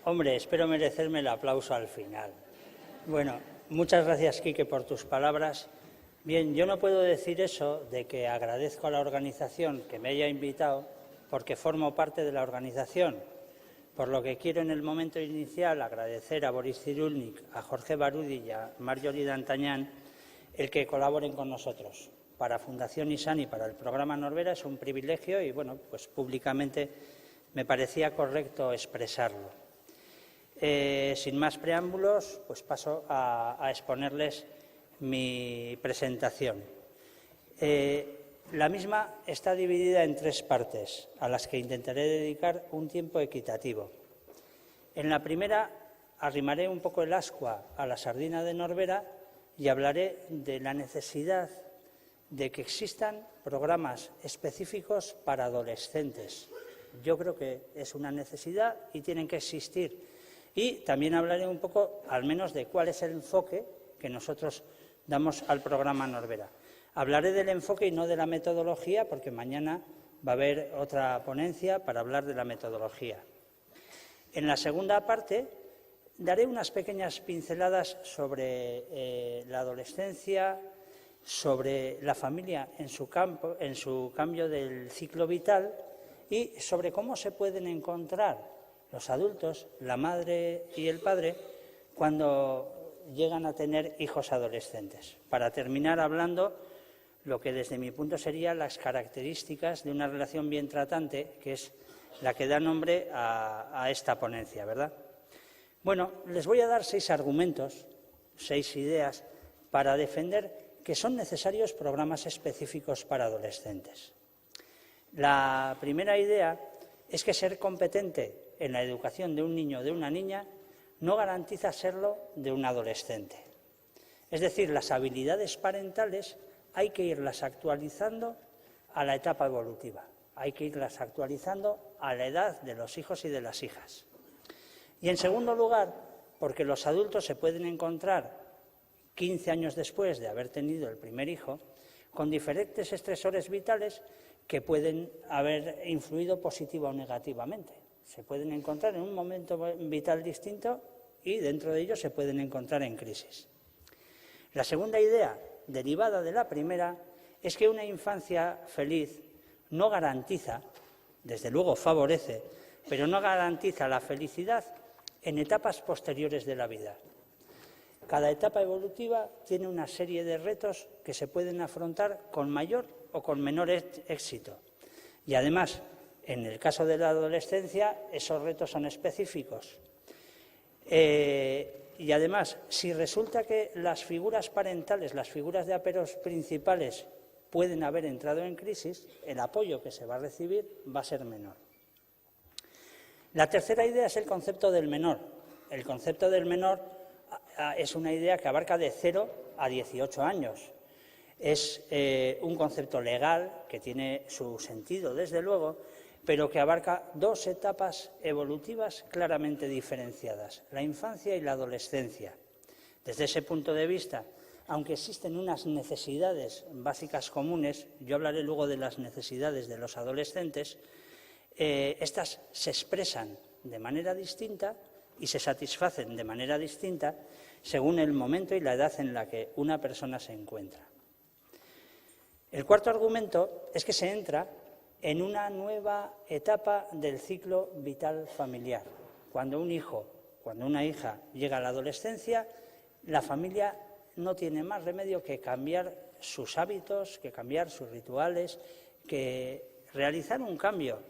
Hombre, espero merecerme el aplauso al final. Bueno, muchas gracias, Quique, por tus palabras. Bien, yo no puedo decir eso de que agradezco a la organización que me haya invitado, porque formo parte de la organización, por lo que quiero en el momento inicial agradecer a Boris Cyrulnik, a Jorge Barudi y a Marjorie D'Antañán el que colaboren con nosotros. Para Fundación ISAN y para el programa Norbera es un privilegio y, bueno, pues públicamente me parecía correcto expresarlo. Sin más preámbulos, pues paso a exponerles mi presentación. La misma está dividida en 3 partes, a las que intentaré dedicar un tiempo equitativo. En la primera arrimaré un poco el ascua a la sardina de Norbera y hablaré de la necesidad de que existan programas específicos para adolescentes. Yo creo que es una necesidad y tienen que existir. Y también hablaré un poco, al menos, de cuál es el enfoque que nosotros damos al programa Norbera. Hablaré del enfoque y no de la metodología, porque mañana va a haber otra ponencia para hablar de la metodología. En la segunda parte daré unas pequeñas pinceladas sobre la adolescencia, sobre la familia en su cambio del ciclo vital y sobre cómo se pueden encontrar los adultos, la madre y el padre, cuando llegan a tener hijos adolescentes. Para terminar hablando lo que desde mi punto serían las características de una relación bien tratante, que es la que da nombre a esta ponencia, ¿verdad? Bueno, les voy a dar 6 argumentos, 6 ideas, para defender que son necesarios programas específicos para adolescentes. La primera idea es que ser competente en la educación de un niño o de una niña no garantiza serlo de un adolescente. Es decir, las habilidades parentales hay que irlas actualizando a la etapa evolutiva, hay que irlas actualizando a la edad de los hijos y de las hijas. Y en segundo lugar, porque los adultos se pueden encontrar 15 años después de haber tenido el primer hijo con diferentes estresores vitales que pueden haber influido positiva o negativamente. Se pueden encontrar en un momento vital distinto y dentro de ellos se pueden encontrar en crisis. La segunda idea, derivada de la primera, es que una infancia feliz no garantiza, desde luego favorece, pero no garantiza la felicidad en etapas posteriores de la vida. Cada etapa evolutiva tiene una serie de retos que se pueden afrontar con mayor o con menor éxito. Y además, en el caso de la adolescencia, esos retos son específicos. Y además, si resulta que las figuras parentales, las figuras de aperos principales, pueden haber entrado en crisis, el apoyo que se va a recibir va a ser menor. La tercera idea es el concepto del menor. El concepto del menor es una idea que abarca de 0 a 18 años. Es un concepto legal que tiene su sentido, desde luego, pero que abarca 2 etapas evolutivas claramente diferenciadas, la infancia y la adolescencia. Desde ese punto de vista, aunque existen unas necesidades básicas comunes, yo hablaré luego de las necesidades de los adolescentes, estas se expresan de manera distinta y se satisfacen de manera distinta según el momento y la edad en la que una persona se encuentra. El cuarto argumento es que se entra en una nueva etapa del ciclo vital familiar. Cuando un hijo, cuando una hija llega a la adolescencia, la familia no tiene más remedio que cambiar sus hábitos, que cambiar sus rituales, que realizar un cambio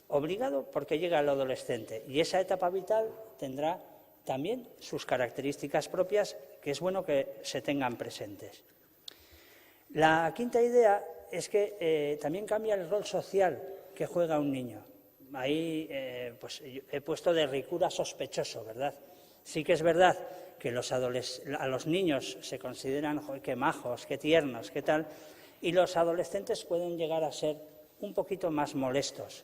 obligado porque llega el adolescente. Y esa etapa vital tendrá también sus características propias que es bueno que se tengan presentes. La quinta idea es que también cambia el rol social que juega un niño. Ahí pues he puesto de ricura sospechoso, ¿verdad? Sí que es verdad que a los niños se consideran qué majos, qué tiernos, qué tal, y los adolescentes pueden llegar a ser un poquito más molestos.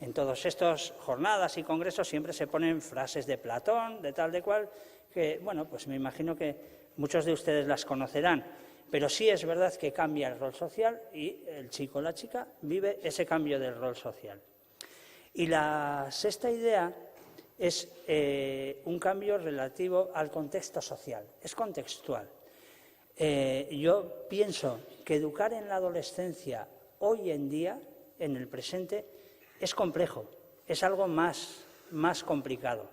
En todas estas jornadas y congresos siempre se ponen frases de Platón, de tal, de cual, que, bueno, pues me imagino que muchos de ustedes las conocerán, pero sí es verdad que cambia el rol social y el chico o la chica vive ese cambio del rol social. Y la sexta idea es un cambio relativo al contexto social, es contextual. Yo pienso que educar en la adolescencia hoy en día, en el presente, es complejo, es algo más complicado.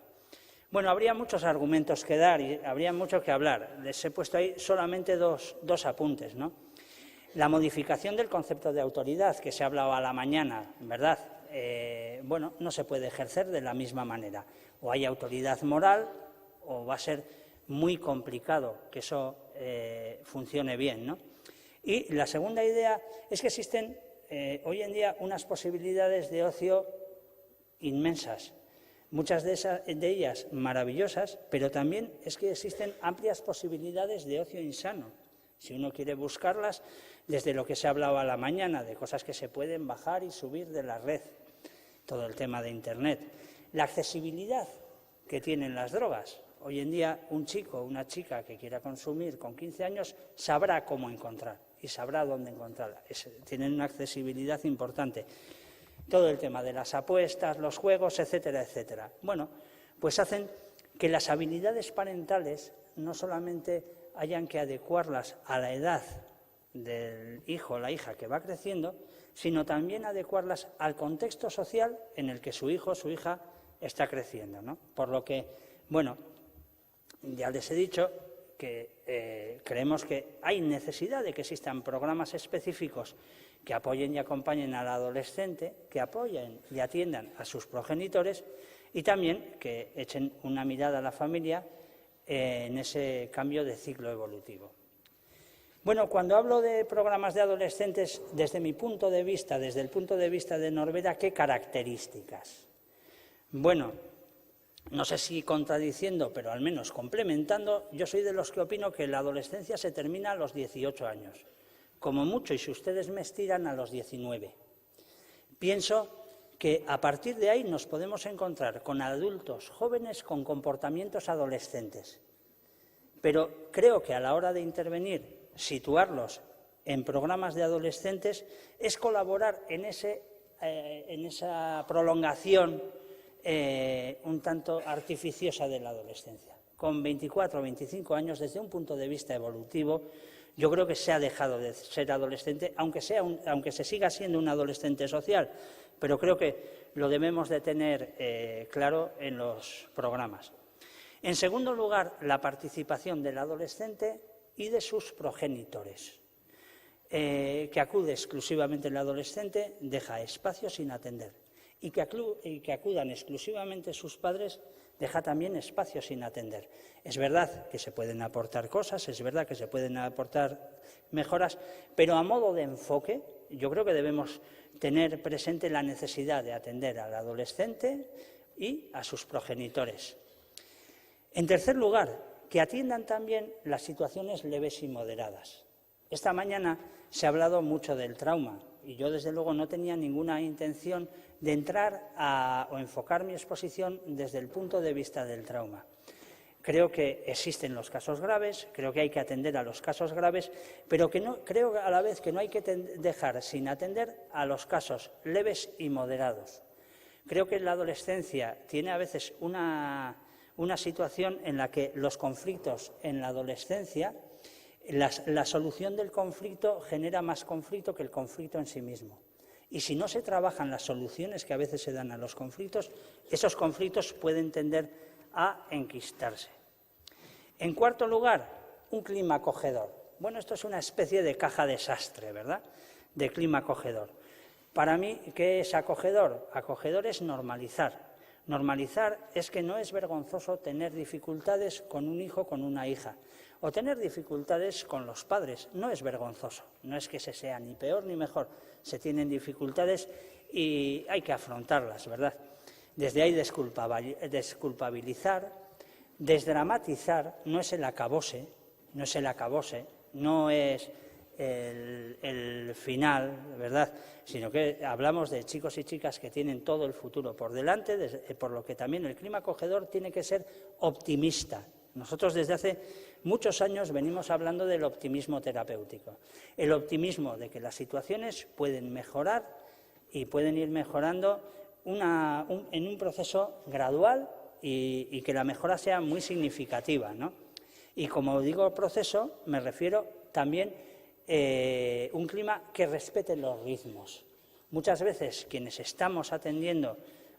Bueno, habría muchos argumentos que dar y habría mucho que hablar. Les he puesto ahí solamente dos apuntes, ¿no? La modificación del concepto de autoridad, que se ha hablado a la mañana, ¿verdad? Bueno, no se puede ejercer de la misma manera. O hay autoridad moral o va a ser muy complicado que eso funcione bien, ¿no? Y la segunda idea es que existen hoy en día unas posibilidades de ocio inmensas, muchas de ellas maravillosas, pero también es que existen amplias posibilidades de ocio insano. Si uno quiere buscarlas, desde lo que se ha hablado a la mañana, de cosas que se pueden bajar y subir de la red, todo el tema de Internet. La accesibilidad que tienen las drogas. Hoy en día un chico o una chica que quiera consumir con 15 años sabrá cómo encontrar y sabrá dónde encontrarla. Tienen una accesibilidad importante. Todo el tema de las apuestas, los juegos, etcétera, etcétera. Bueno, pues hacen que las habilidades parentales no solamente hayan que adecuarlas a la edad del hijo o la hija que va creciendo, sino también adecuarlas al contexto social en el que su hijo o su hija está creciendo, ¿no? Por lo que, bueno, ya les he dicho que creemos que hay necesidad de que existan programas específicos que apoyen y acompañen al adolescente, que apoyen y atiendan a sus progenitores y también que echen una mirada a la familia en ese cambio de ciclo evolutivo. Bueno, cuando hablo de programas de adolescentes, desde mi punto de vista, desde el punto de vista de Norbera, ¿qué características? Bueno, no sé si contradiciendo, pero al menos complementando, yo soy de los que opino que la adolescencia se termina a los 18 años, como mucho, y si ustedes me estiran, a los 19. Pienso que a partir de ahí nos podemos encontrar con adultos jóvenes con comportamientos adolescentes. Pero creo que a la hora de intervenir, situarlos en programas de adolescentes es colaborar en esa prolongación un tanto artificiosa de la adolescencia. Con 24 o 25 años, desde un punto de vista evolutivo, yo creo que se ha dejado de ser adolescente, aunque se siga siendo un adolescente social, pero creo que lo debemos de tener claro en los programas. En segundo lugar, la participación del adolescente y de sus progenitores. Que acude exclusivamente el adolescente deja espacio sin atender. Y que acudan exclusivamente sus padres deja también espacio sin atender. Es verdad que se pueden aportar cosas, es verdad que se pueden aportar mejoras, pero a modo de enfoque yo creo que debemos tener presente la necesidad de atender al adolescente y a sus progenitores. En tercer lugar, que atiendan también las situaciones leves y moderadas. Esta mañana se ha hablado mucho del trauma y yo desde luego no tenía ninguna intención de entrar o enfocar mi exposición desde el punto de vista del trauma. Creo que existen los casos graves, creo que hay que atender a los casos graves, pero creo a la vez que no hay que dejar sin atender a los casos leves y moderados. Creo que la adolescencia tiene a veces una situación en la que los conflictos en la adolescencia, la solución del conflicto genera más conflicto que el conflicto en sí mismo. Y si no se trabajan las soluciones que a veces se dan a los conflictos, esos conflictos pueden tender a enquistarse. En cuarto lugar, un clima acogedor. Bueno, esto es una especie de caja desastre, ¿verdad?, de clima acogedor. Para mí, ¿qué es acogedor? Acogedor es normalizar. Normalizar es que no es vergonzoso tener dificultades con un hijo o con una hija, o tener dificultades con los padres. No es vergonzoso, no es que se sea ni peor ni mejor. Se tienen dificultades y hay que afrontarlas, ¿verdad? Desde ahí desculpabilizar, desdramatizar, no es el acabose, no es el final, ¿verdad?, sino que hablamos de chicos y chicas que tienen todo el futuro por delante, por lo que también el clima acogedor tiene que ser optimista. Nosotros desde hace muchos años venimos hablando del optimismo terapéutico, el optimismo de que las situaciones pueden mejorar y pueden ir mejorando en un proceso gradual y que la mejora sea muy significativa, ¿no? Y como digo proceso, me refiero también a un clima que respete los ritmos. Muchas veces quienes estamos atendiendo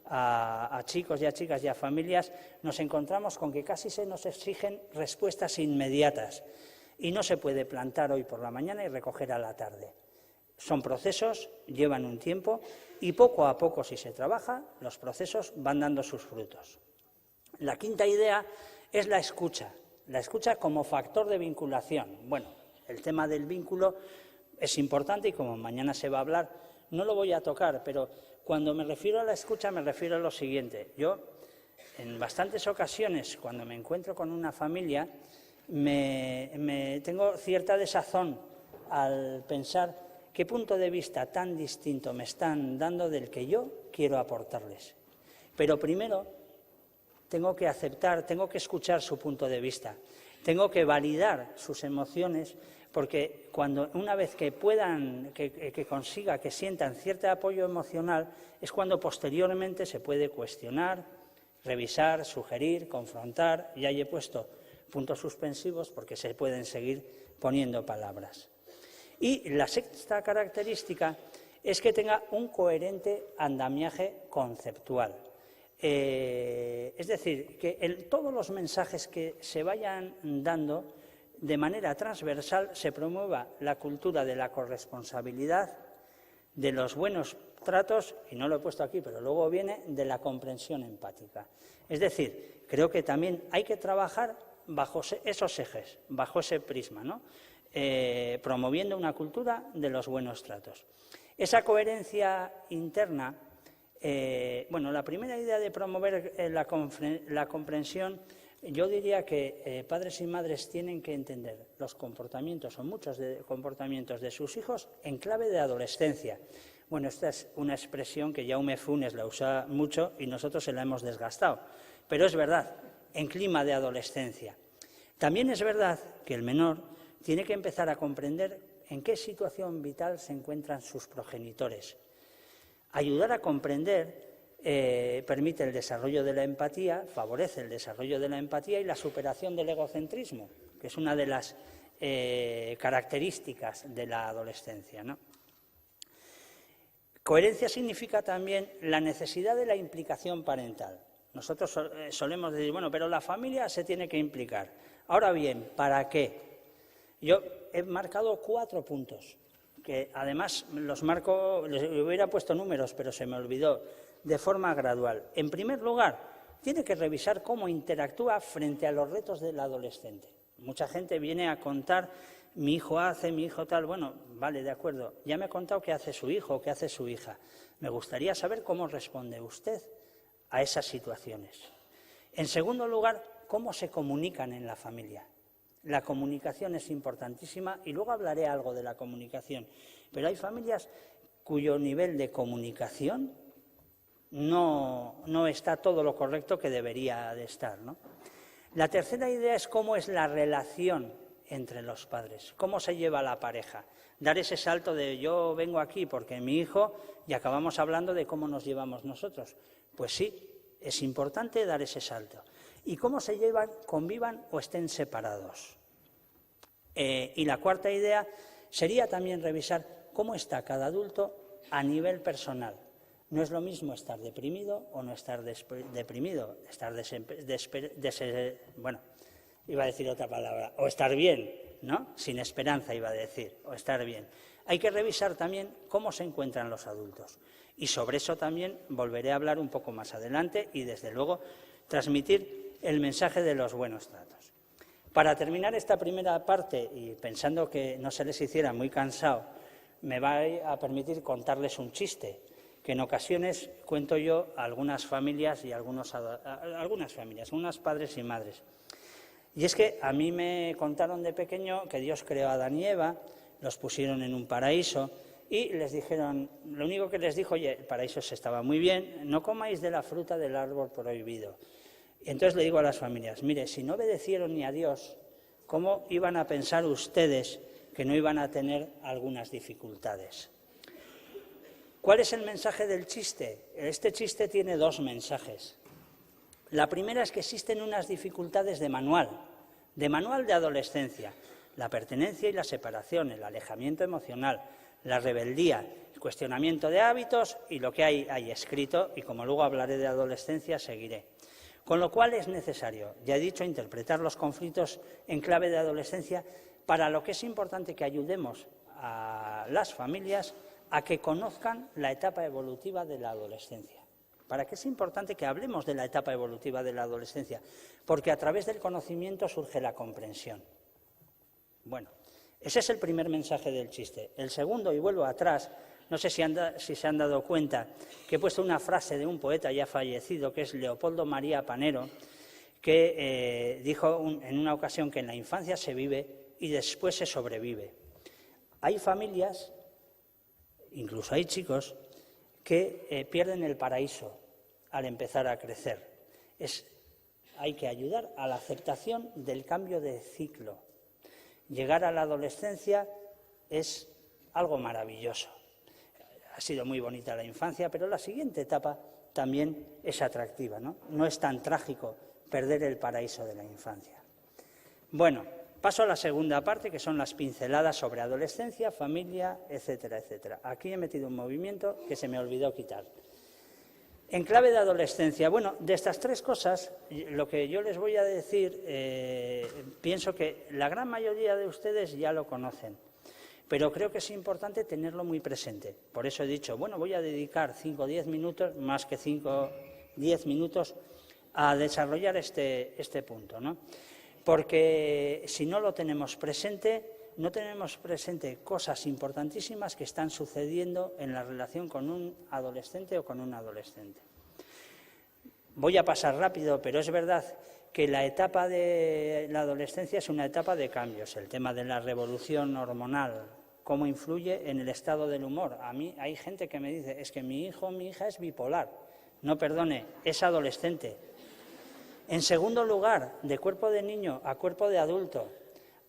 a chicos y a chicas y a familias nos encontramos con que casi se nos exigen respuestas inmediatas y no se puede plantar hoy por la mañana y recoger a la tarde. Son procesos, llevan un tiempo y poco a poco, si se trabaja, los procesos van dando sus frutos. La quinta idea es la escucha como factor de vinculación. Bueno, el tema del vínculo es importante y como mañana se va a hablar, no lo voy a tocar, pero cuando me refiero a la escucha me refiero a lo siguiente. Yo, en bastantes ocasiones, cuando me encuentro con una familia, me tengo cierta desazón al pensar qué punto de vista tan distinto me están dando del que yo quiero aportarles. Pero primero tengo que aceptar, tengo que escuchar su punto de vista, tengo que validar sus emociones, porque una vez que puedan, que consiga, que sientan cierto apoyo emocional, es cuando posteriormente se puede cuestionar, revisar, sugerir, confrontar, y ahí he puesto puntos suspensivos porque se pueden seguir poniendo palabras. Y la sexta característica es que tenga un coherente andamiaje conceptual. Es decir, que todos los mensajes que se vayan dando de manera transversal se promueva la cultura de la corresponsabilidad, de los buenos tratos, y no lo he puesto aquí, pero luego viene de la comprensión empática. Es decir, creo que también hay que trabajar bajo esos ejes, bajo ese prisma, ¿no? Promoviendo una cultura de los buenos tratos. Esa coherencia interna, la primera idea de promover la comprensión, yo diría que padres y madres tienen que entender los comportamientos o muchos comportamientos de sus hijos en clave de adolescencia. Bueno, esta es una expresión que Jaume Funes la usa mucho y nosotros se la hemos desgastado, pero es verdad, en clima de adolescencia. También es verdad que el menor tiene que empezar a comprender en qué situación vital se encuentran sus progenitores. Ayudar a comprender permite el desarrollo de la empatía, favorece el desarrollo de la empatía y la superación del egocentrismo, que es una de las características de la adolescencia, ¿no? Coherencia significa también la necesidad de la implicación parental. Nosotros solemos decir, bueno, pero la familia se tiene que implicar. Ahora bien, ¿para qué? Yo he marcado 4 puntos, que además los marco, les hubiera puesto números, pero se me olvidó, de forma gradual. En primer lugar, tiene que revisar cómo interactúa frente a los retos del adolescente. Mucha gente viene a contar, mi hijo hace, mi hijo tal, bueno, vale, de acuerdo, ya me ha contado qué hace su hijo o qué hace su hija. Me gustaría saber cómo responde usted a esas situaciones. En segundo lugar, cómo se comunican en la familia. La comunicación es importantísima y luego hablaré algo de la comunicación. Pero hay familias cuyo nivel de comunicación no está todo lo correcto que debería de estar, ¿no? La tercera idea es cómo es la relación entre los padres, cómo se lleva la pareja. Dar ese salto de yo vengo aquí porque mi hijo y acabamos hablando de cómo nos llevamos nosotros. Pues sí, es importante dar ese salto. Y cómo se llevan, convivan o estén separados. Y la cuarta idea sería también revisar cómo está cada adulto a nivel personal. No es lo mismo estar deprimido o no estar deprimido, estar iba a decir otra palabra, o estar bien, ¿no? Sin esperanza iba a decir, o estar bien. Hay que revisar también cómo se encuentran los adultos. Y sobre eso también volveré a hablar un poco más adelante y, desde luego, transmitir el mensaje de los buenos tratos. Para terminar esta primera parte, y pensando que no se les hiciera muy cansado, me va a permitir contarles un chiste, que en ocasiones cuento yo a algunas familias y unos padres y madres. Y es que a mí me contaron de pequeño que Dios creó a Adán y Eva, los pusieron en un paraíso y les dijeron, lo único que les dijo, oye, el paraíso se estaba muy bien, no comáis de la fruta del árbol prohibido. Y entonces le digo a las familias, mire, si no obedecieron ni a Dios, ¿cómo iban a pensar ustedes que no iban a tener algunas dificultades? ¿Cuál es el mensaje del chiste? Este chiste tiene 2 mensajes. La primera es que existen unas dificultades de manual de adolescencia, la pertenencia y la separación, el alejamiento emocional, la rebeldía, el cuestionamiento de hábitos y lo que hay escrito, y como luego hablaré de adolescencia, seguiré. Con lo cual es necesario, ya he dicho, interpretar los conflictos en clave de adolescencia, para lo que es importante que ayudemos a las familias a que conozcan la etapa evolutiva de la adolescencia. Para que es importante que hablemos de la etapa evolutiva de la adolescencia, porque a través del conocimiento surge la comprensión. Bueno, ese es el primer mensaje del chiste. El segundo, y vuelvo atrás, no sé si se han dado cuenta, que he puesto una frase de un poeta ya fallecido, que es Leopoldo María Panero, que dijo en una ocasión que en la infancia se vive y después se sobrevive. Hay familias, incluso hay chicos, que pierden el paraíso al empezar a crecer. Hay que ayudar a la aceptación del cambio de ciclo. Llegar a la adolescencia es algo maravilloso. Ha sido muy bonita la infancia, pero la siguiente etapa también es atractiva, ¿no? No es tan trágico perder el paraíso de la infancia. Bueno, paso a la segunda parte, que son las pinceladas sobre adolescencia, familia, etcétera, etcétera. Aquí he metido un movimiento que se me olvidó quitar. En clave de adolescencia, bueno, de estas tres cosas, lo que yo les voy a decir, pienso que la gran mayoría de ustedes ya lo conocen, pero creo que es importante tenerlo muy presente. Por eso he dicho, bueno, voy a dedicar 5 o 10 minutos, más que 5 o 10 minutos, a desarrollar este punto, ¿no? Porque si no lo tenemos presente, no tenemos presente cosas importantísimas que están sucediendo en la relación con un adolescente o con una adolescente. Voy a pasar rápido, pero es verdad que la etapa de la adolescencia es una etapa de cambios. El tema de la revolución hormonal, cómo influye en el estado del humor. A mí hay gente que me dice, es que mi hijo o mi hija es bipolar. No, perdone, es adolescente. En segundo lugar, de cuerpo de niño a cuerpo de adulto.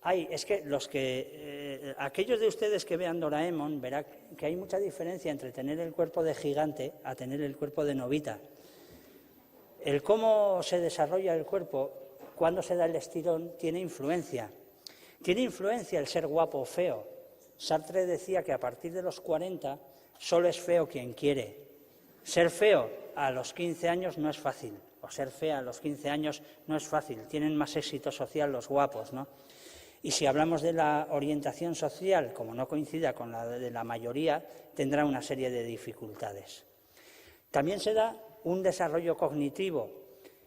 Es que aquellos de ustedes que vean Doraemon verán que hay mucha diferencia entre tener el cuerpo de gigante a tener el cuerpo de Novita. El cómo se desarrolla el cuerpo, cuándo se da el estirón, tiene influencia. Tiene influencia el ser guapo o feo. Sartre decía que a partir de los 40 solo es feo quien quiere. Ser feo a los 15 años no es fácil, o ser fea a los 15 años no es fácil. Tienen más éxito social los guapos, ¿no? Y si hablamos de la orientación social, como no coincida con la de la mayoría, tendrá una serie de dificultades. También se da un desarrollo cognitivo.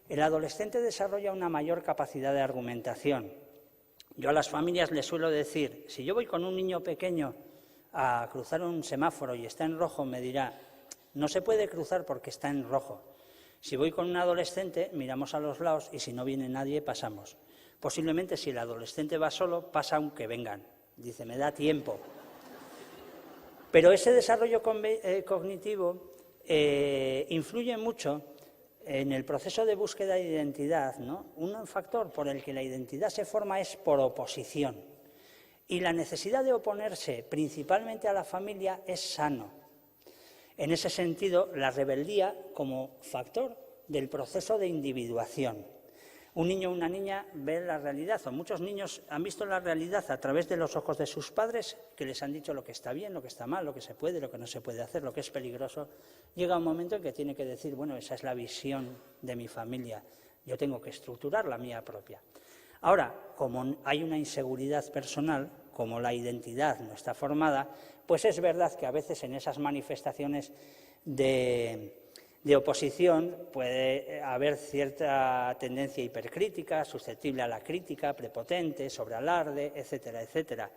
El adolescente desarrolla una mayor capacidad de argumentación. Yo a las familias les suelo decir, si yo voy con un niño pequeño a cruzar un semáforo y está en rojo, me dirá, no se puede cruzar porque está en rojo. Si voy con un adolescente, miramos a los lados y si no viene nadie, pasamos. Posiblemente si el adolescente va solo, pasa aunque vengan. Dice, me da tiempo. Pero ese desarrollo cognitivo influye mucho en el proceso de búsqueda de identidad, ¿no? Un factor por el que la identidad se forma es por oposición. Y la necesidad de oponerse principalmente a la familia es sano. En ese sentido, la rebeldía como factor del proceso de individuación. Un niño o una niña ve la realidad, o muchos niños han visto la realidad a través de los ojos de sus padres, que les han dicho lo que está bien, lo que está mal, lo que se puede, lo que no se puede hacer, lo que es peligroso. Llega un momento en que tiene que decir, bueno, esa es la visión de mi familia, yo tengo que estructurar la mía propia. Ahora, como hay una inseguridad personal, como la identidad no está formada, pues es verdad que a veces en esas manifestaciones de oposición puede haber cierta tendencia hipercrítica, susceptible a la crítica, prepotente, sobre alarde, etcétera, etcétera.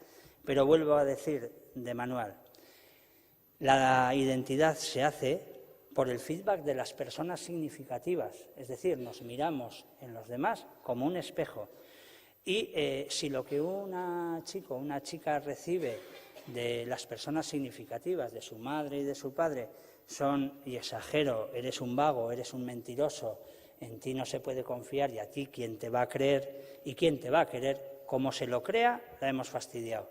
Pero vuelvo a decir de manual, la identidad se hace por el feedback de las personas significativas, es decir, nos miramos en los demás como un espejo. Y si lo que una chica o una chica recibe de las personas significativas, de su madre y de su padre, son, y exagero, eres un vago, eres un mentiroso, en ti no se puede confiar y a ti quién te va a creer y quién te va a querer, como se lo crea, la hemos fastidiado.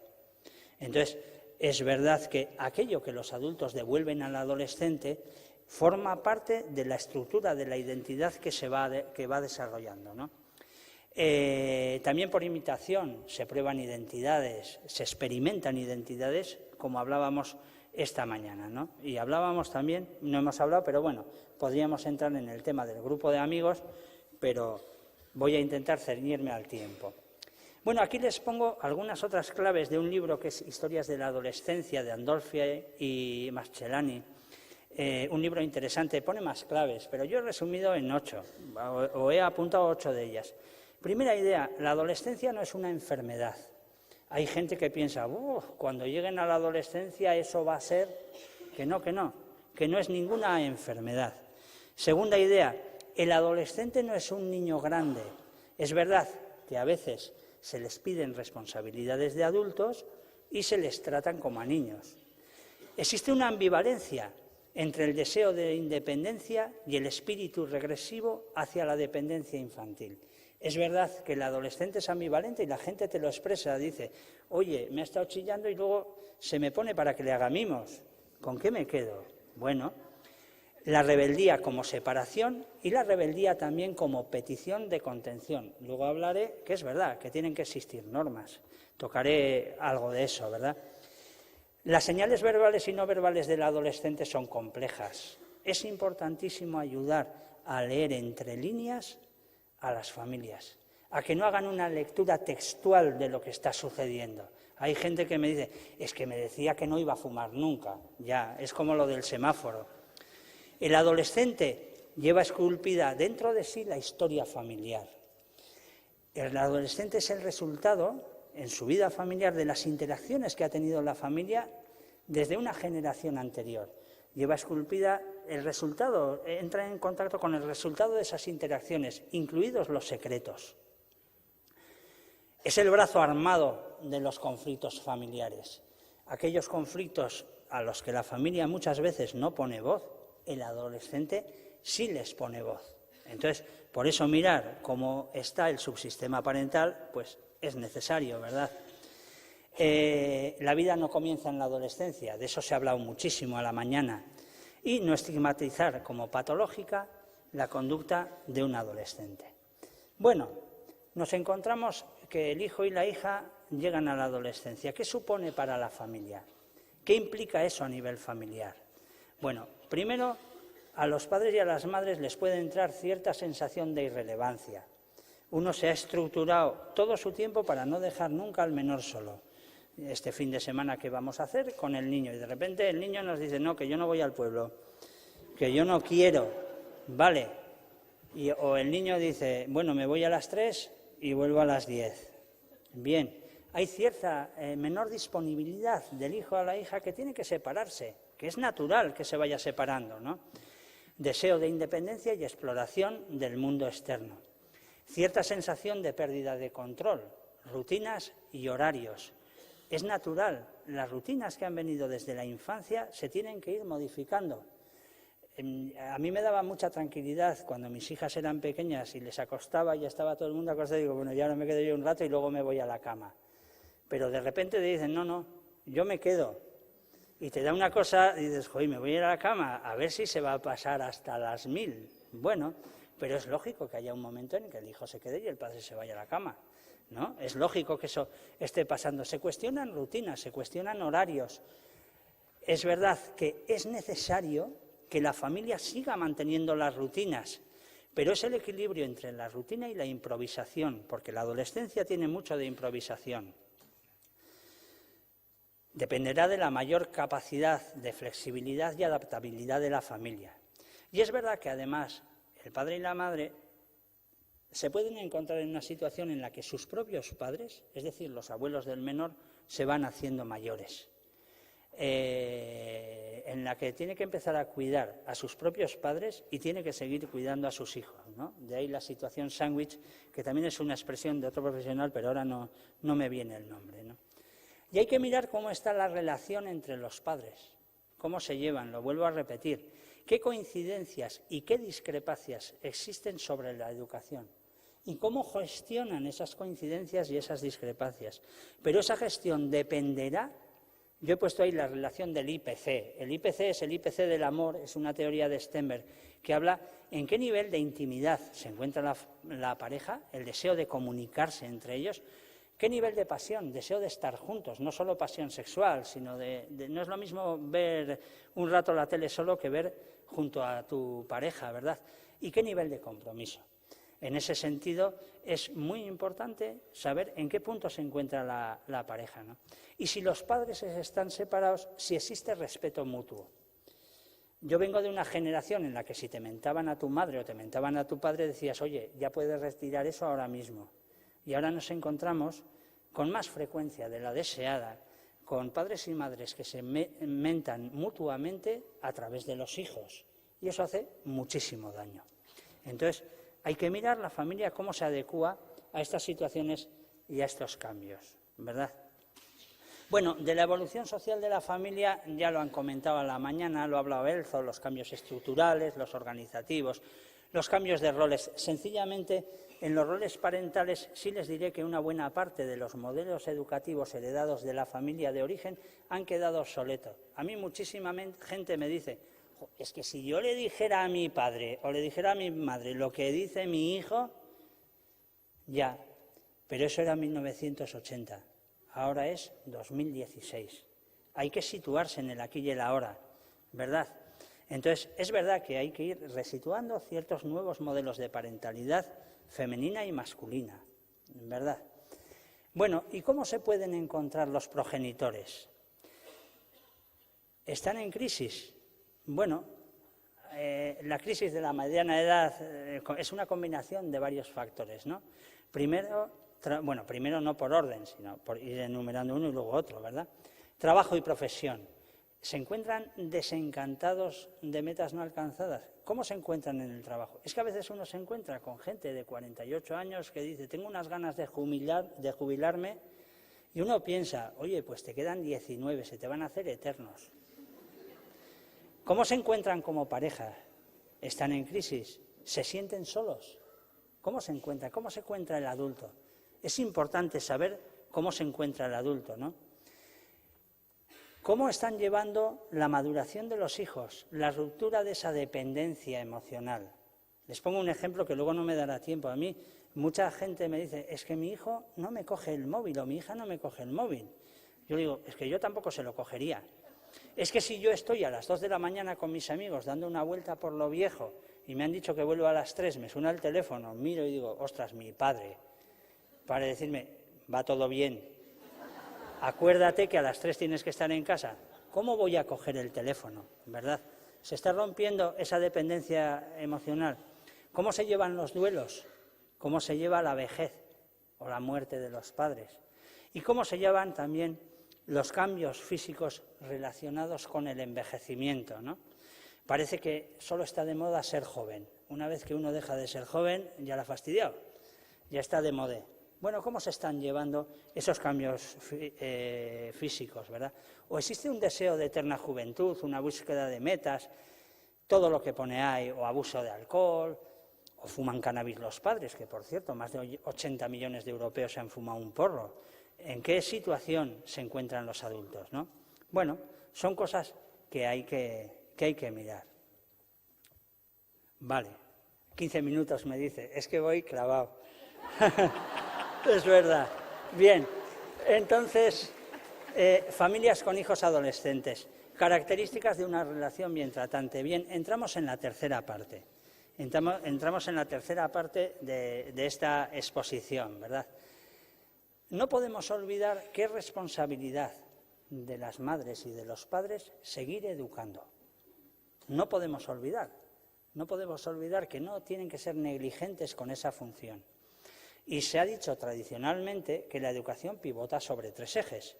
Entonces, es verdad que aquello que los adultos devuelven al adolescente forma parte de la estructura de la identidad que va desarrollando, ¿no? También por imitación se prueban identidades, se experimentan identidades, como hablábamos esta mañana, ¿no? Y hablábamos también, no hemos hablado, pero bueno, podríamos entrar en el tema del grupo de amigos, pero voy a intentar ceñirme al tiempo. Bueno, aquí les pongo algunas otras claves de un libro que es Historias de la Adolescencia, de Andolfi y Mascelani. Un libro interesante, pone más claves, pero yo he resumido en 8, o he apuntado 8 de ellas. Primera idea, la adolescencia no es una enfermedad. Hay gente que piensa, cuando lleguen a la adolescencia eso va a ser, que no es ninguna enfermedad. Segunda idea, el adolescente no es un niño grande. Es verdad que a veces se les piden responsabilidades de adultos y se les tratan como a niños. Existe una ambivalencia entre el deseo de independencia y el espíritu regresivo hacia la dependencia infantil. Es verdad que el adolescente es ambivalente y la gente te lo expresa, dice, oye, me ha estado chillando y luego se me pone para que le haga mimos. ¿Con qué me quedo? Bueno, la rebeldía como separación y la rebeldía también como petición de contención. Luego hablaré que es verdad, que tienen que existir normas. Tocaré algo de eso, ¿verdad? Las señales verbales y no verbales del adolescente son complejas. Es importantísimo ayudar a leer entre líneas a las familias, a que no hagan una lectura textual de lo que está sucediendo. Hay gente que me dice, es que me decía que no iba a fumar nunca. Ya, es como lo del semáforo. El adolescente lleva esculpida dentro de sí la historia familiar. El adolescente es el resultado, en su vida familiar, de las interacciones que ha tenido la familia desde una generación anterior. Lleva esculpida el resultado, entra en contacto con el resultado de esas interacciones, incluidos los secretos. Es el brazo armado de los conflictos familiares. Aquellos conflictos a los que la familia muchas veces no pone voz, el adolescente sí les pone voz. Entonces, por eso mirar cómo está el subsistema parental, pues es necesario, ¿verdad? La vida no comienza en la adolescencia, de eso se ha hablado muchísimo a la mañana, y no estigmatizar como patológica la conducta de un adolescente. Bueno, nos encontramos que el hijo y la hija llegan a la adolescencia. ¿Qué supone para la familia? ¿Qué implica eso a nivel familiar? Bueno, primero, a los padres y a las madres les puede entrar cierta sensación de irrelevancia. Uno se ha estructurado todo su tiempo para no dejar nunca al menor solo. Este fin de semana, ¿qué vamos a hacer con el niño? Y de repente el niño nos dice, no, que yo no voy al pueblo, que yo no quiero, vale. O el niño dice, bueno, me voy a las 3 y vuelvo a las 10. Bien, hay cierta menor disponibilidad del hijo a la hija que tiene que separarse, que es natural que se vaya separando, ¿no? Deseo de independencia y exploración del mundo externo. Cierta sensación de pérdida de control, rutinas y horarios. Es natural, las rutinas que han venido desde la infancia se tienen que ir modificando. A mí me daba mucha tranquilidad cuando mis hijas eran pequeñas y les acostaba y ya estaba todo el mundo acostado y digo, bueno, ya ahora me quedo yo un rato y luego me voy a la cama. Pero de repente te dicen, no, yo me quedo. Y te da una cosa y dices, joder, me voy a ir a la cama a ver si se va a pasar hasta las 1000. Bueno, pero es lógico que haya un momento en que el hijo se quede y el padre se vaya a la cama, ¿no? Es lógico que eso esté pasando. Se cuestionan rutinas, se cuestionan horarios. Es verdad que es necesario que la familia siga manteniendo las rutinas, pero es el equilibrio entre la rutina y la improvisación, porque la adolescencia tiene mucho de improvisación. Dependerá de la mayor capacidad de flexibilidad y adaptabilidad de la familia. Y es verdad que además el padre y la madre se pueden encontrar en una situación en la que sus propios padres, es decir, los abuelos del menor, se van haciendo mayores. En la que tiene que empezar a cuidar a sus propios padres y tiene que seguir cuidando a sus hijos, ¿no? De ahí la situación sándwich, que también es una expresión de otro profesional, pero ahora no me viene el nombre, ¿no? Y hay que mirar cómo está la relación entre los padres, cómo se llevan, lo vuelvo a repetir, qué coincidencias y qué discrepancias existen sobre la educación y cómo gestionan esas coincidencias y esas discrepancias. Pero esa gestión dependerá Yo he puesto ahí la relación del IPC. El IPC es el IPC del amor, es una teoría de Stenberg que habla en qué nivel de intimidad se encuentra la pareja, el deseo de comunicarse entre ellos, qué nivel de pasión, deseo de estar juntos, no solo pasión sexual, sino no es lo mismo ver un rato la tele solo que ver junto a tu pareja, ¿verdad? Y qué nivel de compromiso. En ese sentido, es muy importante saber en qué punto se encuentra la pareja, ¿no? Y si los padres están separados, si existe respeto mutuo. Yo vengo de una generación en la que si te mentaban a tu madre o te mentaban a tu padre, decías, oye, ya puedes retirar eso ahora mismo. Y ahora nos encontramos con más frecuencia de la deseada, con padres y madres que se mentan mutuamente a través de los hijos. Y eso hace muchísimo daño. Entonces, hay que mirar la familia cómo se adecúa a estas situaciones y a estos cambios, ¿verdad? Bueno, de la evolución social de la familia ya lo han comentado a la mañana, lo ha hablado Elzo, los cambios estructurales, los organizativos, los cambios de roles. Sencillamente, en los roles parentales sí les diré que una buena parte de los modelos educativos heredados de la familia de origen han quedado obsoletos. A mí muchísima gente me dice, es que si yo le dijera a mi padre o le dijera a mi madre lo que dice mi hijo, ya, pero eso era 1980. Ahora es 2016. Hay que situarse en el aquí y el ahora, ¿verdad? Entonces, es verdad que hay que ir resituando ciertos nuevos modelos de parentalidad femenina y masculina, ¿verdad? Bueno, ¿y cómo se pueden encontrar los progenitores? ¿Están en crisis? Bueno, la crisis de la mediana edad es una combinación de varios factores, ¿no? Primero no por orden, sino por ir enumerando uno y luego otro, ¿verdad? Trabajo y profesión. ¿Se encuentran desencantados de metas no alcanzadas? ¿Cómo se encuentran en el trabajo? Es que a veces uno se encuentra con gente de 48 años que dice, tengo unas ganas de jubilarme, y uno piensa, oye, pues te quedan 19, se te van a hacer eternos. ¿Cómo se encuentran como pareja? ¿Están en crisis? ¿Se sienten solos? ¿Cómo se encuentra? ¿Cómo se encuentra el adulto? Es importante saber cómo se encuentra el adulto, ¿no? ¿Cómo están llevando la maduración de los hijos, la ruptura de esa dependencia emocional? Les pongo un ejemplo que luego no me dará tiempo. A mí mucha gente me dice, es que mi hijo no me coge el móvil o mi hija no me coge el móvil. Yo digo, es que yo tampoco se lo cogería. Es que si yo estoy a las 2 de la mañana con mis amigos dando una vuelta por lo viejo y me han dicho que vuelvo a las 3, me suena el teléfono, miro y digo, ostras, mi padre, para decirme, va todo bien, acuérdate que a las 3 tienes que estar en casa. ¿Cómo voy a coger el teléfono, verdad? Se está rompiendo esa dependencia emocional. ¿Cómo se llevan los duelos? ¿Cómo se lleva la vejez o la muerte de los padres? ¿Y cómo se llevan también los cambios físicos relacionados con el envejecimiento, ¿no? Parece que solo está de moda ser joven. Una vez que uno deja de ser joven, ya la ha fastidiado, ya está de moda. Bueno, ¿cómo se están llevando esos cambios físicos, verdad? ¿O existe un deseo de eterna juventud, una búsqueda de metas, todo lo que pone ahí, o abuso de alcohol, o fuman cannabis los padres, que por cierto, más de 80 millones de europeos se han fumado un porro? ¿En qué situación se encuentran los adultos, ¿no? Bueno, son cosas que hay que mirar. Vale, 15 minutos me dice, es que voy clavado. Es verdad. Bien, entonces, familias con hijos adolescentes, características de una relación bien tratante. Bien, entramos en la tercera parte. Entramos en la tercera parte de esta exposición, ¿verdad? No podemos olvidar que es responsabilidad de las madres y de los padres seguir educando. No podemos olvidar que no tienen que ser negligentes con esa función. Y se ha dicho tradicionalmente que la educación pivota sobre 3 ejes.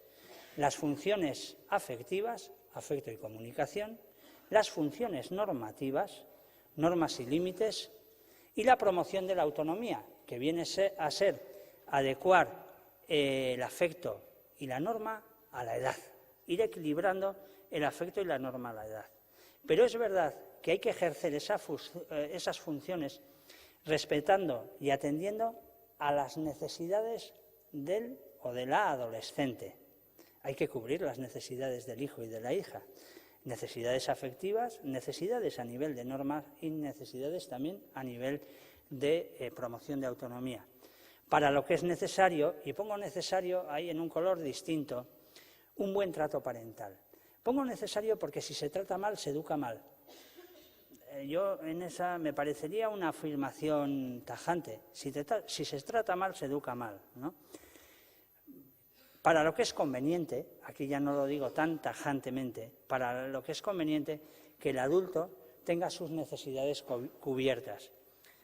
Las funciones afectivas, afecto y comunicación, las funciones normativas, normas y límites, y la promoción de la autonomía, que viene a ser adecuar el afecto y la norma a la edad, ir equilibrando el afecto y la norma a la edad. Pero es verdad que hay que ejercer esas funciones respetando y atendiendo a las necesidades del o de la adolescente. Hay que cubrir las necesidades del hijo y de la hija. Necesidades afectivas, necesidades a nivel de normas y necesidades también a nivel de promoción de autonomía. Para lo que es necesario, y pongo necesario ahí en un color distinto, un buen trato parental. Pongo necesario porque si se trata mal, se educa mal. Yo en esa me parecería una afirmación tajante. Si se trata mal, se educa mal, ¿no? Para lo que es conveniente, aquí ya no lo digo tan tajantemente, para lo que es conveniente que el adulto tenga sus necesidades cubiertas.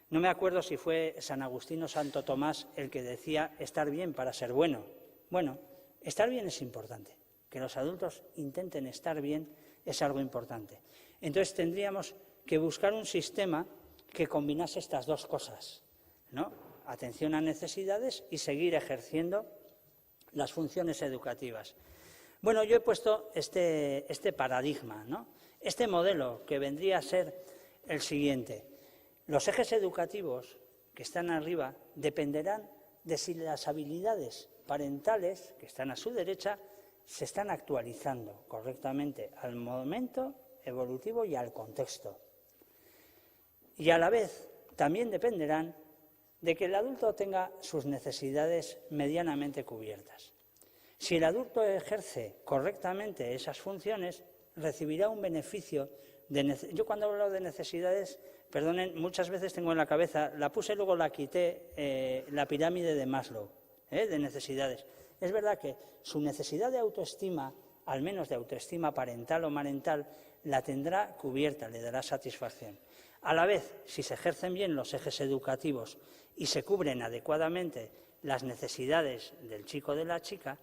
No me acuerdo si fue San Agustín o Santo Tomás el que decía estar bien para ser bueno. Bueno, estar bien es importante. Que los adultos intenten estar bien es algo importante. Entonces tendríamos que buscar un sistema que combinase estas dos cosas, ¿no? Atención a necesidades y seguir ejerciendo las funciones educativas. Bueno, yo he puesto este paradigma, ¿no? Este modelo que vendría a ser el siguiente. Los ejes educativos que están arriba dependerán de si las habilidades parentales, que están a su derecha, se están actualizando correctamente al momento evolutivo y al contexto. Y a la vez también dependerán de que el adulto tenga sus necesidades medianamente cubiertas. Si el adulto ejerce correctamente esas funciones, recibirá un beneficio. Yo cuando hablo de necesidades, perdonen, muchas veces tengo en la cabeza, la puse luego la quité, la pirámide de Maslow, de necesidades. Es verdad que su necesidad de autoestima, al menos de autoestima parental o marental, la tendrá cubierta, le dará satisfacción. A la vez, si se ejercen bien los ejes educativos y se cubren adecuadamente las necesidades del chico o de la chica,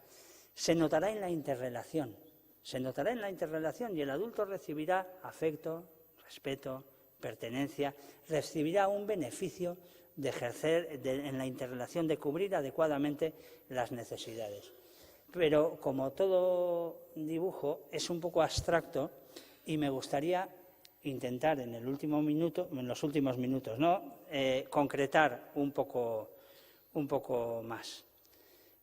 se notará en la interrelación. Se notará en la interrelación y el adulto recibirá afecto, respeto, pertenencia, recibirá un beneficio de ejercer en la interrelación, de cubrir adecuadamente las necesidades. Pero como todo dibujo es un poco abstracto y me gustaría intentar en los últimos minutos, ¿no? Concretar un poco más.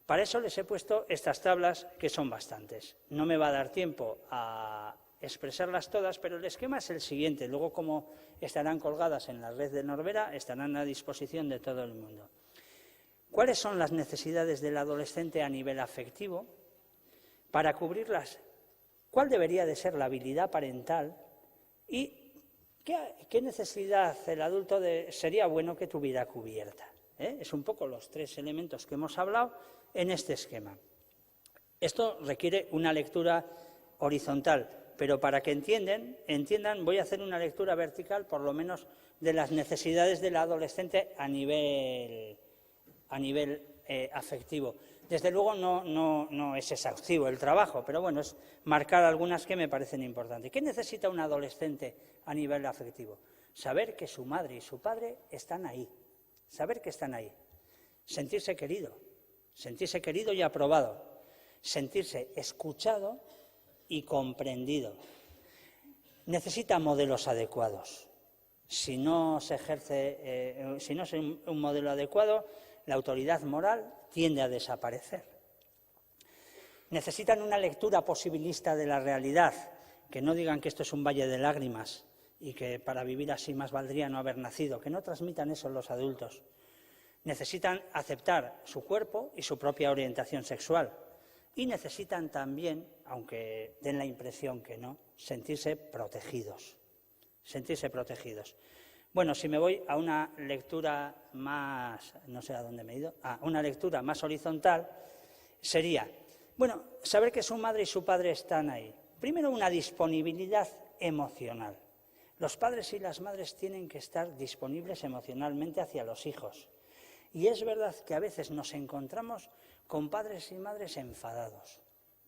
Para eso les he puesto estas tablas que son bastantes. No me va a dar tiempo a expresarlas todas, pero el esquema es el siguiente. Luego, como estarán colgadas en la red de Norbera, estarán a disposición de todo el mundo. ¿Cuáles son las necesidades del adolescente a nivel afectivo? Para cubrirlas, ¿cuál debería de ser la habilidad parental? ¿Y qué necesidad el adulto sería bueno que tuviera cubierta? Es un poco los tres elementos que hemos hablado en este esquema. Esto requiere una lectura horizontal, pero para que entiendan, voy a hacer una lectura vertical, por lo menos, de las necesidades del adolescente a nivel afectivo. Desde luego no es exhaustivo el trabajo, pero bueno, es marcar algunas que me parecen importantes. ¿Qué necesita un adolescente a nivel afectivo? Saber que su madre y su padre están ahí, saber que están ahí, sentirse querido y aprobado, sentirse escuchado y comprendido. Necesita modelos adecuados. Si no se ejerce, si no es un modelo adecuado, la autoridad moral tiende a desaparecer. Necesitan una lectura posibilista de la realidad, que no digan que esto es un valle de lágrimas y que para vivir así más valdría no haber nacido, que no transmitan eso los adultos. Necesitan aceptar su cuerpo y su propia orientación sexual. Y necesitan también, aunque den la impresión que no, sentirse protegidos. Sentirse protegidos. Bueno, si me voy a una lectura más, no sé a dónde me he ido, una lectura más horizontal, sería, bueno, saber que su madre y su padre están ahí. Primero, una disponibilidad emocional. Los padres y las madres tienen que estar disponibles emocionalmente hacia los hijos. Y es verdad que a veces nos encontramos con padres y madres enfadados,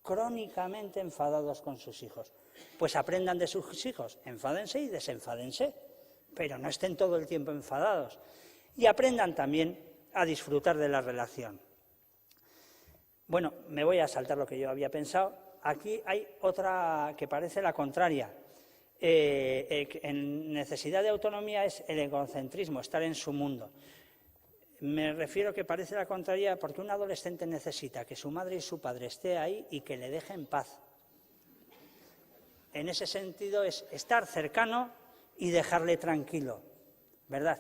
crónicamente enfadados con sus hijos. Pues aprendan de sus hijos, enfádense y desenfádense, pero no estén todo el tiempo enfadados. Y aprendan también a disfrutar de la relación. Bueno, me voy a saltar lo que yo había pensado. Aquí hay otra que parece la contraria. En necesidad de autonomía es el egocentrismo, estar en su mundo. Me refiero que parece la contraria porque un adolescente necesita que su madre y su padre esté ahí y que le deje en paz. En ese sentido es estar cercano y dejarle tranquilo, ¿verdad?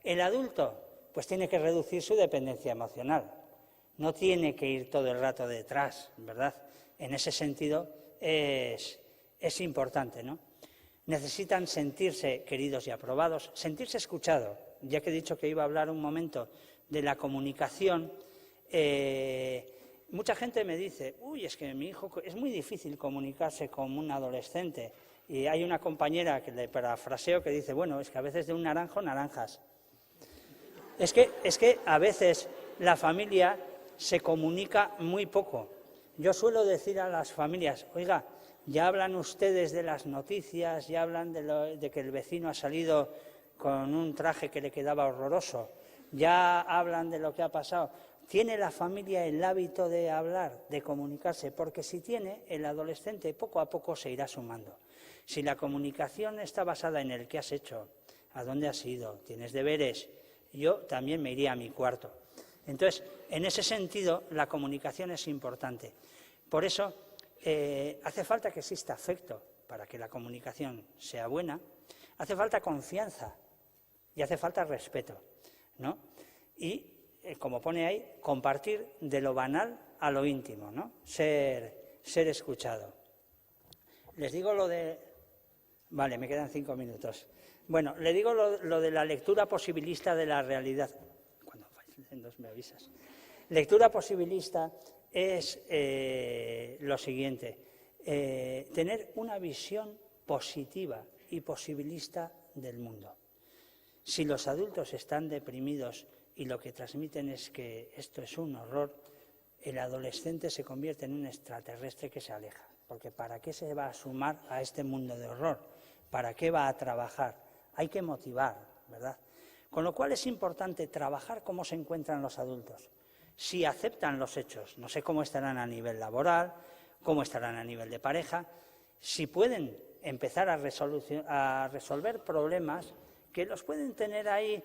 El adulto pues tiene que reducir su dependencia emocional, no tiene que ir todo el rato detrás, ¿verdad? En ese sentido es importante, ¿no? Necesitan sentirse queridos y aprobados, sentirse escuchados. Ya que he dicho que iba a hablar un momento de la comunicación, mucha gente me dice, uy, es que mi hijo es muy difícil comunicarse con un adolescente. Y hay una compañera que le parafraseo que dice, bueno, es que a veces de un naranjo, naranjas. Es que a veces la familia se comunica muy poco. Yo suelo decir a las familias, oiga, ya hablan ustedes de las noticias, ya hablan de que el vecino ha salido con un traje que le quedaba horroroso, ya hablan de lo que ha pasado. ¿Tiene la familia el hábito de hablar, de comunicarse? Porque si tiene, el adolescente poco a poco se irá sumando. Si la comunicación está basada en el qué has hecho, a dónde has ido, tienes deberes, yo también me iría a mi cuarto. Entonces, en ese sentido, la comunicación es importante. Por eso, hace falta que exista afecto para que la comunicación sea buena, hace falta confianza y hace falta respeto, ¿no? Y, como pone ahí, compartir de lo banal a lo íntimo, ¿no? Ser escuchado. Les digo lo de... Vale, me quedan 5 minutos. Bueno, le digo lo de la lectura posibilista de la realidad. Cuando fallen 2 me avisas. Lectura posibilista es lo siguiente, tener una visión positiva y posibilista del mundo. Si los adultos están deprimidos y lo que transmiten es que esto es un horror, el adolescente se convierte en un extraterrestre que se aleja. Porque ¿para qué se va a sumar a este mundo de horror? ¿Para qué va a trabajar? Hay que motivar, ¿verdad? Con lo cual es importante trabajar cómo se encuentran los adultos. Si aceptan los hechos, no sé cómo estarán a nivel laboral, cómo estarán a nivel de pareja, si pueden empezar a resolver problemas que los pueden tener ahí,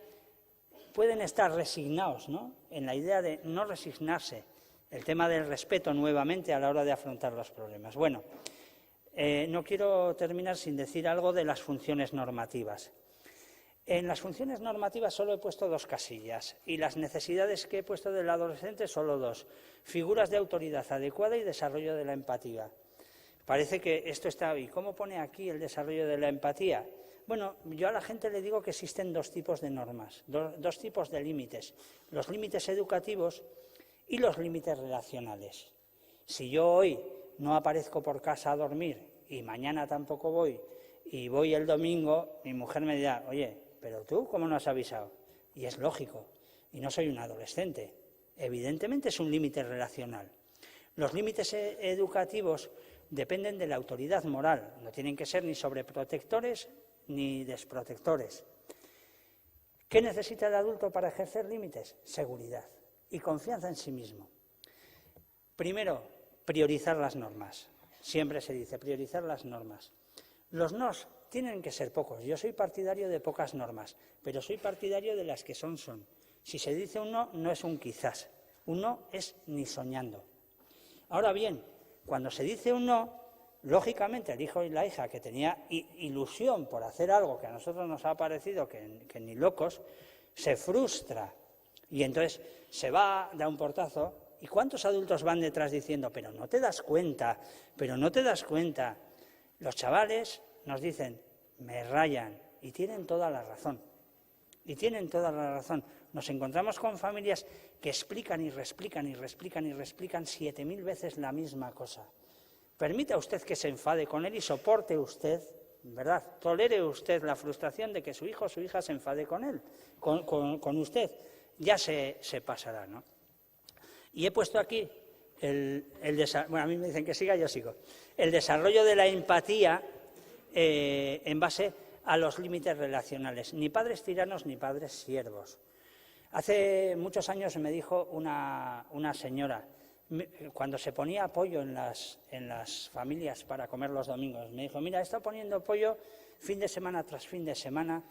pueden estar resignados, ¿no? En la idea de no resignarse, el tema del respeto nuevamente a la hora de afrontar los problemas. Bueno, no quiero terminar sin decir algo de las funciones normativas. En las funciones normativas solo he puesto 2 casillas y las necesidades que he puesto del adolescente solo 2. Figuras de autoridad adecuada y desarrollo de la empatía. Parece que esto está... ¿Y cómo pone aquí el desarrollo de la empatía? Bueno, yo a la gente le digo que existen 2 tipos de normas, 2 tipos de límites. Los límites educativos y los límites relacionales. Si yo hoy no aparezco por casa a dormir y mañana tampoco voy y voy el domingo, mi mujer me dirá, oye, pero tú, ¿cómo no has avisado? Y es lógico, y no soy un adolescente. Evidentemente es un límite relacional. Los límites educativos dependen de la autoridad moral, no tienen que ser ni sobreprotectores ni desprotectores. ¿Qué necesita el adulto para ejercer límites? Seguridad y confianza en sí mismo. Primero, priorizar las normas. Siempre se dice priorizar las normas. Los nos tienen que ser pocos. Yo soy partidario de pocas normas, pero soy partidario de las que son. Si se dice un no, no es un quizás. Un no es ni soñando. Ahora bien, cuando se dice un no, lógicamente el hijo y la hija que tenía ilusión por hacer algo que a nosotros nos ha parecido que ni locos, se frustra y entonces se va, da un portazo. ¿Y cuántos adultos van detrás diciendo, pero no te das cuenta, pero no te das cuenta? Los chavales nos dicen, me rayan, y tienen toda la razón. Y tienen toda la razón. Nos encontramos con familias que explican y reexplican y reexplican y reexplican 7.000 veces la misma cosa. Permita usted que se enfade con él y soporte usted, ¿verdad? Tolere usted la frustración de que su hijo o su hija se enfade con él, con usted. Ya se pasará, ¿no? Y he puesto aquí bueno, a mí me dicen que siga, yo sigo. El desarrollo de la empatía en base a los límites relacionales. Ni padres tiranos ni padres siervos. Hace muchos años me dijo una señora, cuando se ponía pollo en las familias para comer los domingos, me dijo, mira, he estado poniendo pollo fin de semana tras fin de semana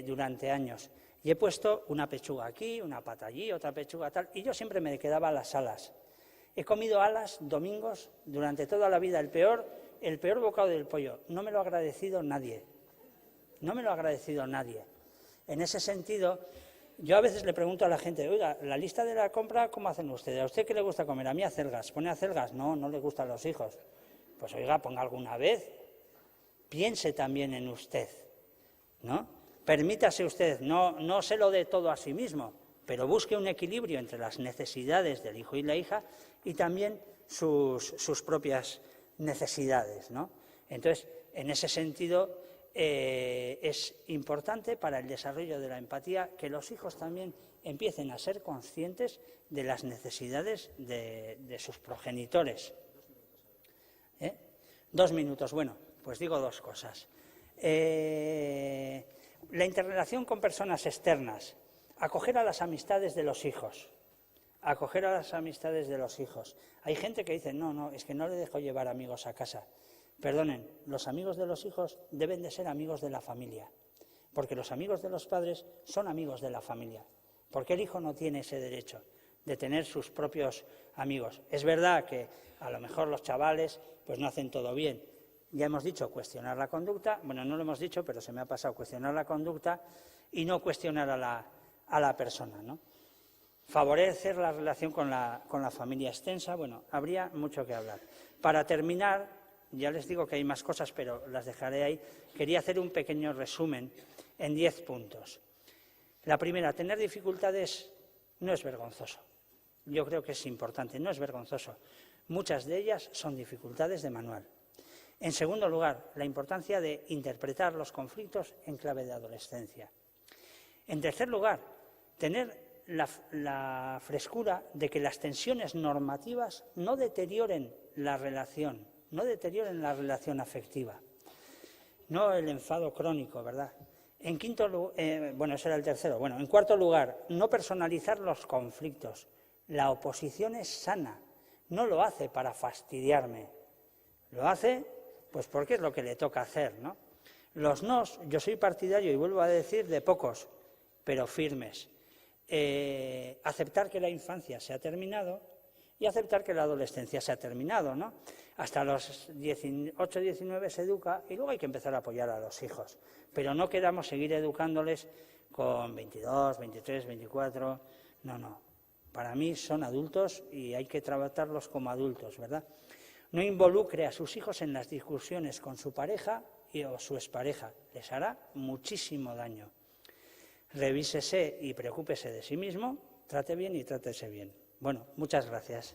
durante años. Y he puesto una pechuga aquí, una pata allí, otra pechuga tal, y yo siempre me quedaba las alas. He comido alas domingos durante toda la vida, el peor bocado del pollo. No me lo ha agradecido nadie. No me lo ha agradecido nadie. En ese sentido, yo a veces le pregunto a la gente, oiga, la lista de la compra, ¿cómo hacen ustedes? ¿A usted qué le gusta comer? A mí acelgas. ¿Pone acelgas? No, no le gustan los hijos. Pues oiga, ponga alguna vez. Piense también en usted, ¿no? Permítase usted, no se lo dé todo a sí mismo, pero busque un equilibrio entre las necesidades del hijo y la hija y también sus propias necesidades, ¿no? Entonces, en ese sentido, es importante para el desarrollo de la empatía que los hijos también empiecen a ser conscientes de las necesidades de sus progenitores. 2 minutos, bueno, pues digo 2 cosas. La interrelación con personas externas, acoger a las amistades de los hijos. Acoger a las amistades de los hijos. Hay gente que dice, no, es que no le dejo llevar amigos a casa. Perdonen, los amigos de los hijos deben de ser amigos de la familia, porque los amigos de los padres son amigos de la familia, porque el hijo no tiene ese derecho de tener sus propios amigos. Es verdad que a lo mejor los chavales pues no hacen todo bien. Ya hemos dicho cuestionar la conducta, bueno, no lo hemos dicho, pero se me ha pasado cuestionar la conducta y no cuestionar a la persona, ¿no? Favorecer la relación con la familia extensa, bueno, habría mucho que hablar. Para terminar, ya les digo que hay más cosas, pero las dejaré ahí, quería hacer un pequeño resumen en 10 puntos. La primera, tener dificultades no es vergonzoso. Yo creo que es importante, no es vergonzoso. Muchas de ellas son dificultades de manual. En segundo lugar, la importancia de interpretar los conflictos en clave de adolescencia. En tercer lugar, tener la frescura de que las tensiones normativas no deterioren la relación, afectiva. No el enfado crónico, ¿verdad? En ese era el tercero. Bueno, en cuarto lugar, no personalizar los conflictos. La oposición es sana, no lo hace para fastidiarme, lo hace pues porque es lo que le toca hacer, ¿no? Los nos, yo soy partidario, y vuelvo a decir, de pocos, pero firmes. Aceptar que la infancia se ha terminado y aceptar que la adolescencia se ha terminado, ¿no? Hasta los 18, 19 se educa y luego hay que empezar a apoyar a los hijos. Pero no queramos seguir educándoles con 22, 23, 24, no. Para mí son adultos y hay que tratarlos como adultos, ¿verdad? No involucre a sus hijos en las discusiones con su pareja o su expareja. Les hará muchísimo daño. Revísese y preocúpese de sí mismo, trate bien y trátese bien. Bueno, muchas gracias.